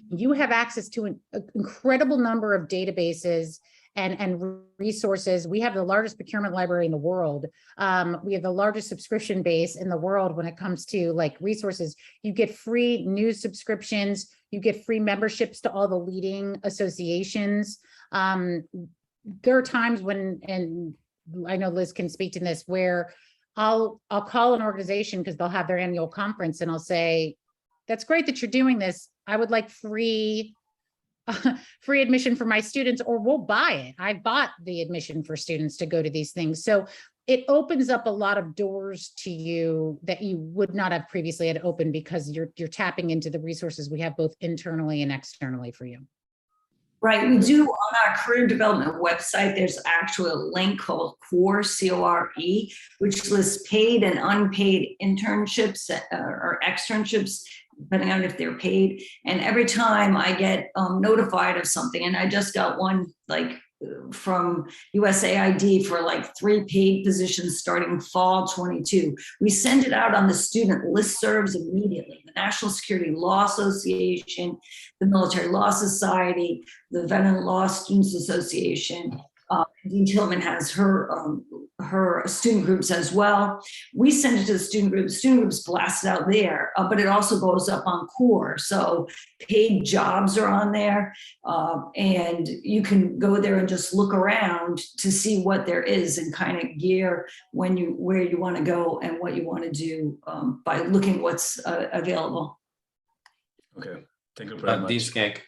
you have access to an incredible number of databases and resources. We have the largest procurement library in the world. We have the largest subscription base in the world when it comes to like resources. You get free news subscriptions, you get free memberships to all the leading associations. There are times when, and I know Liz can speak to this, where I'll call an organization because they'll have their annual conference and I'll say, that's great that you're doing this. I would like free admission for my students, or we'll buy it. I bought the admission for students to go to these things. So it opens up a lot of doors to you that you would not have previously had opened, because you're tapping into the resources we have both internally and externally for you. Right, we do on our career development website, there's actually a link called CORE, C-O-R-E, which lists paid and unpaid internships or externships, depending on if they're paid. And every time I get notified of something, and I just got one like from USAID for like 3 paid positions starting fall 22. We send it out on the student listservs immediately. The National Security Law Association, the Military Law Society, the Veteran Law Students Association. Dean Tillman has her student groups as well. We send it to the student groups blast it out there, but it also goes up on CORE. So paid jobs are on there, and you can go there and just look around to see what there is and kind of gear where you want to go and what you want to do by looking what's available. Okay, thank you very much. Dean Skank.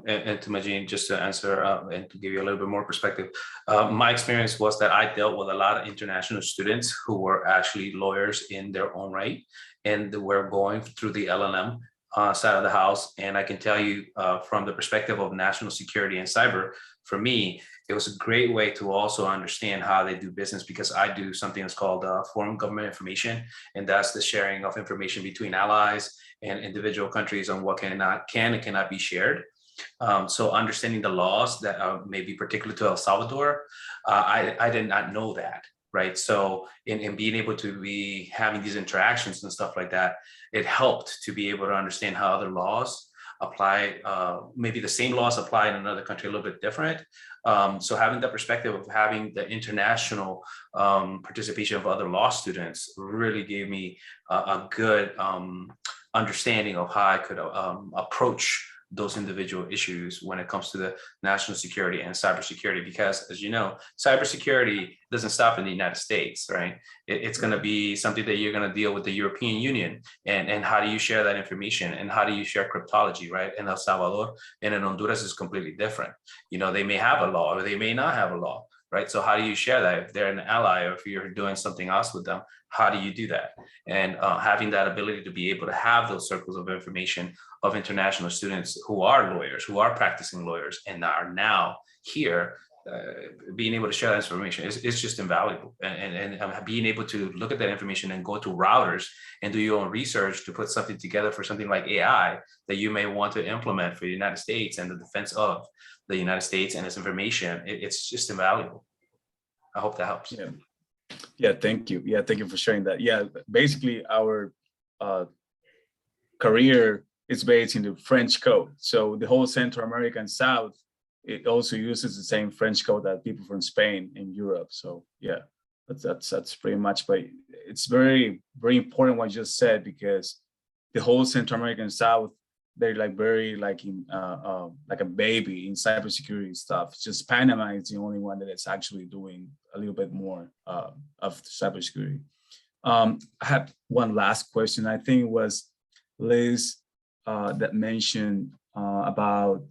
And to Majin, just to answer and to give you a little bit more perspective, my experience was that I dealt with a lot of international students who were actually lawyers in their own right, and were going through the LLM side of the house. And I can tell you from the perspective of national security and cyber, for me, it was a great way to also understand how they do business, because I do something that's called foreign government information, and that's the sharing of information between allies and individual countries on what can and cannot be shared. So understanding the laws that may be particular to El Salvador, I did not know that, right? So in being able to be having these interactions and stuff like that, it helped to be able to understand how other laws apply. Maybe the same laws apply in another country a little bit different. So having that perspective of having the international participation of other law students really gave me a good understanding of how I could approach those individual issues when it comes to the national security and cybersecurity, because as you know, cybersecurity doesn't stop in the United States, right? It's going to be something that you're going to deal with the European Union, and how do you share that information, and how do you share cryptology, right? In El Salvador and in Honduras is completely different. They may have a law or they may not have a law, right? So how do you share that? If they're an ally or if you're doing something else with them, how do you do that? And having that ability to be able to have those circles of information of international students who are lawyers, who are practicing lawyers, and are now here, being able to share that information is just invaluable. And being able to look at that information and go to routers and do your own research to put something together for something like AI that you may want to implement for the United States and the defense of the United States and its information, it's just invaluable. I hope that helps. Yeah, thank you. Yeah, thank you for sharing that. Yeah, basically our career is based in the French code. So the whole Central American South, it also uses the same French code that people from Spain and Europe. So yeah, that's pretty much, but it's very, very important what you just said, because the whole Central American South, they're like very like in like a baby in cybersecurity stuff. Just Panama is the only one that is actually doing a little bit more of cybersecurity. I have one last question. I think it was Liz that mentioned about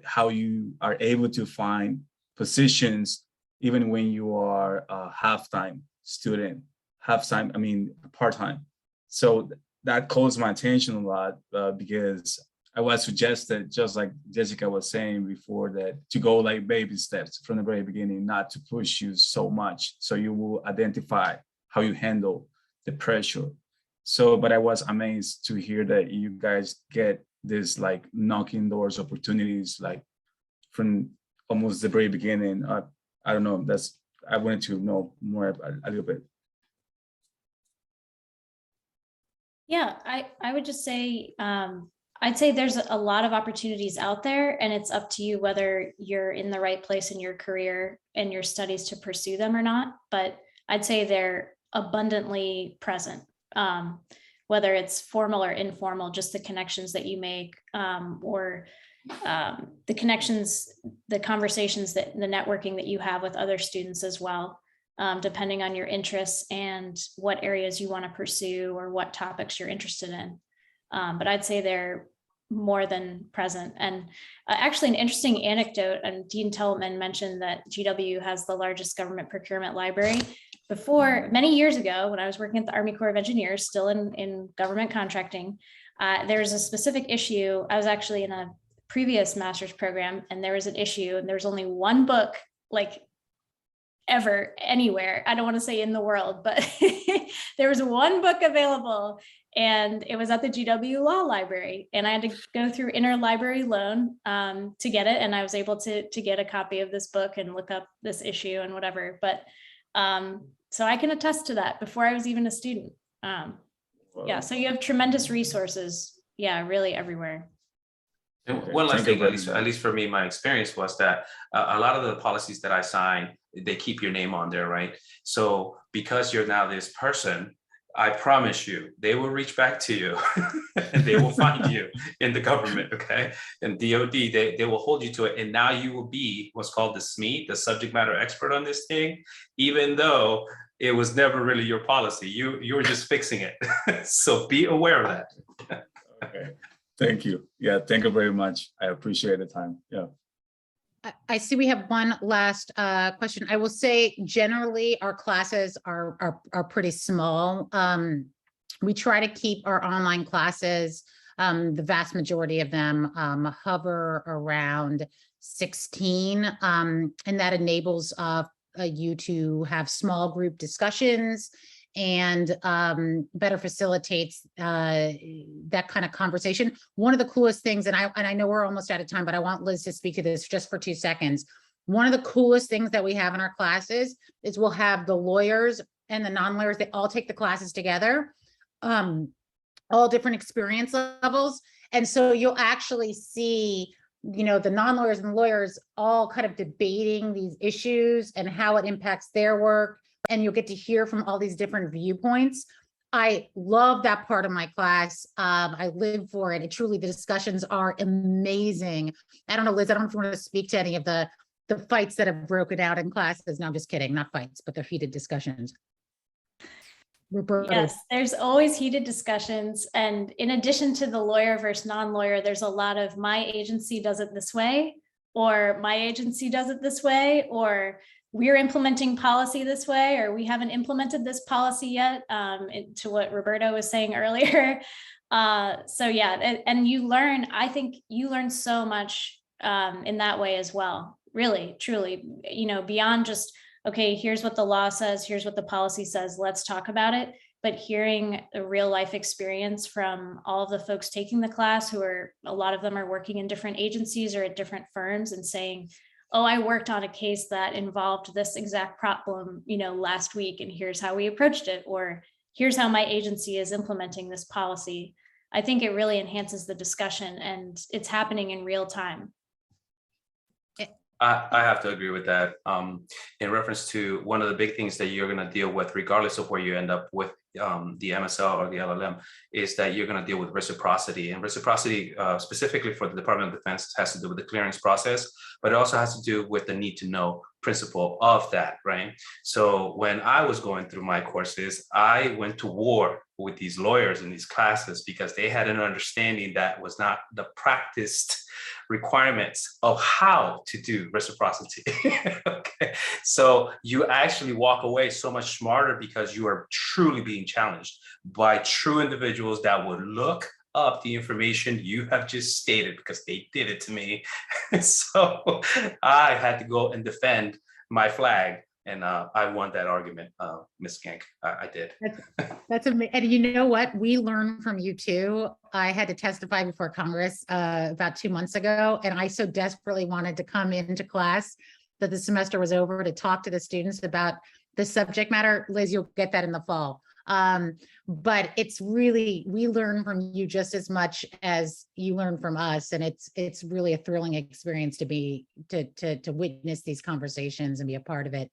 how you are able to find positions even when you are a half-time student, part-time. So that calls my attention a lot because I was suggested, just like Jessica was saying before, that to go like baby steps from the very beginning, not to push you so much, so you will identify how you handle the pressure. So, but I was amazed to hear that you guys get this like knocking doors opportunities, like from almost the very beginning. I don't know, I wanted to know more a little bit. Yeah, I would just say, I'd say there's a lot of opportunities out there, and it's up to you whether you're in the right place in your career and your studies to pursue them or not. But I'd say they're abundantly present, whether it's formal or informal, just the connections that you make, or the connections, the conversations, the networking that you have with other students as well, depending on your interests and what areas you want to pursue or what topics you're interested in. But I'd say they're more than present. And actually an interesting anecdote, and Dean Tellman mentioned that GW has the largest government procurement library. Before, many years ago, when I was working at the Army Corps of Engineers, still in government contracting, there was a specific issue. I was actually in a previous master's program, and there was an issue, and there was only one book, like ever, anywhere. I don't want to say in the world, but there was one book available, and it was at the GW Law Library. And I had to go through interlibrary loan to get it. And I was able to get a copy of this book and look up this issue and whatever. But so I can attest to that before I was even a student. Yeah, so you have tremendous resources. Yeah, really everywhere. And one last thing, at least for me, my experience was that a lot of the policies that I sign, they keep your name on there, right? So because you're now this person, I promise you, they will reach back to you and they will find you in the government, okay? And DOD, they will hold you to it. And now you will be what's called the SME, the subject matter expert on this thing, even though it was never really your policy. You were just fixing it. So be aware of that. Okay. Thank you. Yeah, thank you very much. I appreciate the time. Yeah. I see we have one last question. I will say generally our classes are pretty small. We try to keep our online classes, the vast majority of them hover around 16, and that enables you to have small group discussions and better facilitates that kind of conversation. One of the coolest things, and I know we're almost out of time, but I want Liz to speak to this just for 2 seconds. One of the coolest things that we have in our classes is we'll have the lawyers and the non-lawyers, they all take the classes together, all different experience levels. And so you'll actually see, you know, the non-lawyers and the lawyers all kind of debating these issues and how it impacts their work. And you'll get to hear from all these different viewpoints. I love that part of my class. I live for it. And truly, the discussions are amazing. I don't know, Liz, I don't know if you want to speak to any of the fights that have broken out in classes. No, I'm just kidding. Not fights, but the heated discussions. Roberto. Yes, there's always heated discussions. And in addition to the lawyer versus non-lawyer, there's a lot of my agency does it this way, or my agency does it this way, or we're implementing policy this way, or we haven't implemented this policy yet, to what Roberto was saying earlier. So yeah, and you learn, I think you learn so much in that way as well, really, truly, you know, beyond just, okay, here's what the law says, here's what the policy says, let's talk about it. But hearing a real life experience from all of the folks taking the class, who are, a lot of them are working in different agencies or at different firms, and saying, oh, I worked on a case that involved this exact problem, you know, last week, and here's how we approached it, or here's how my agency is implementing this policy. I think it really enhances the discussion, and it's happening in real time. I have to agree with that. In reference to one of the big things that you're going to deal with, regardless of where you end up with the MSL or the LLM, is that you're going to deal with reciprocity. And reciprocity, specifically for the Department of Defense, has to do with the clearance process, but it also has to do with the need to know principle of that, right? So when I was going through my courses, I went to war with these lawyers in these classes because they had an understanding that was not the practiced requirements of how to do reciprocity. Okay, so you actually walk away so much smarter because you are truly being challenged by true individuals that would look up the information you have just stated, because they did it to me. So I had to go and defend my flag And I won that argument, Ms. Skank. I did. That's amazing. And you know what? We learn from you too. I had to testify before Congress about 2 months ago, and I so desperately wanted to come into class that the semester was over to talk to the students about the subject matter. Liz, you'll get that in the fall. But it's really, we learn from you just as much as you learn from us. And it's really a thrilling experience to witness these conversations and be a part of it.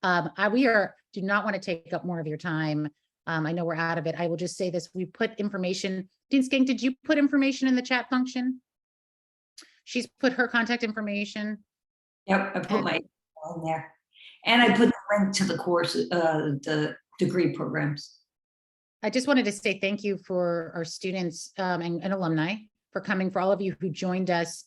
Do not want to take up more of your time. I know we're out of it. I will just say this, we put information, Dean Skink, did you put information in the chat function? She's put her contact information. Yep, I put my email in there. And I put the link to the course, the degree programs. I just wanted to say thank you for our students and alumni for coming, for all of you who joined us.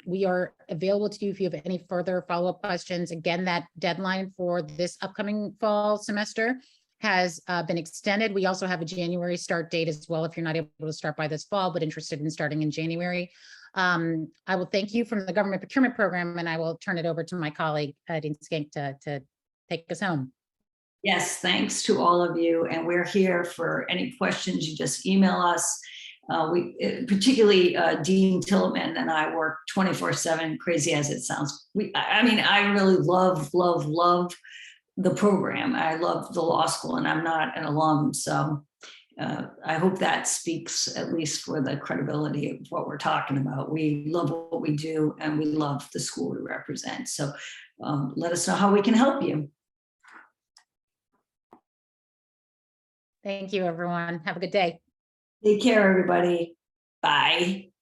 We are available to you if you have any further follow-up questions. Again, that deadline for this upcoming fall semester has been extended. We also have a January start date as well, if you're not able to start by this fall, but interested in starting in January. I will thank you from the Government Procurement Program, and I will turn it over to my colleague, Dean Skink, to take us home. Yes, thanks to all of you. And we're here for any questions. You just email us. Particularly Dean Tillman and I work 24/7, crazy as it sounds. I really love the program. I love the law school, and I'm not an alum. So I hope that speaks at least for the credibility of what we're talking about. We love what we do, and we love the school we represent. So let us know how we can help you. Thank you, everyone. Have a good day. Take care, everybody. Bye.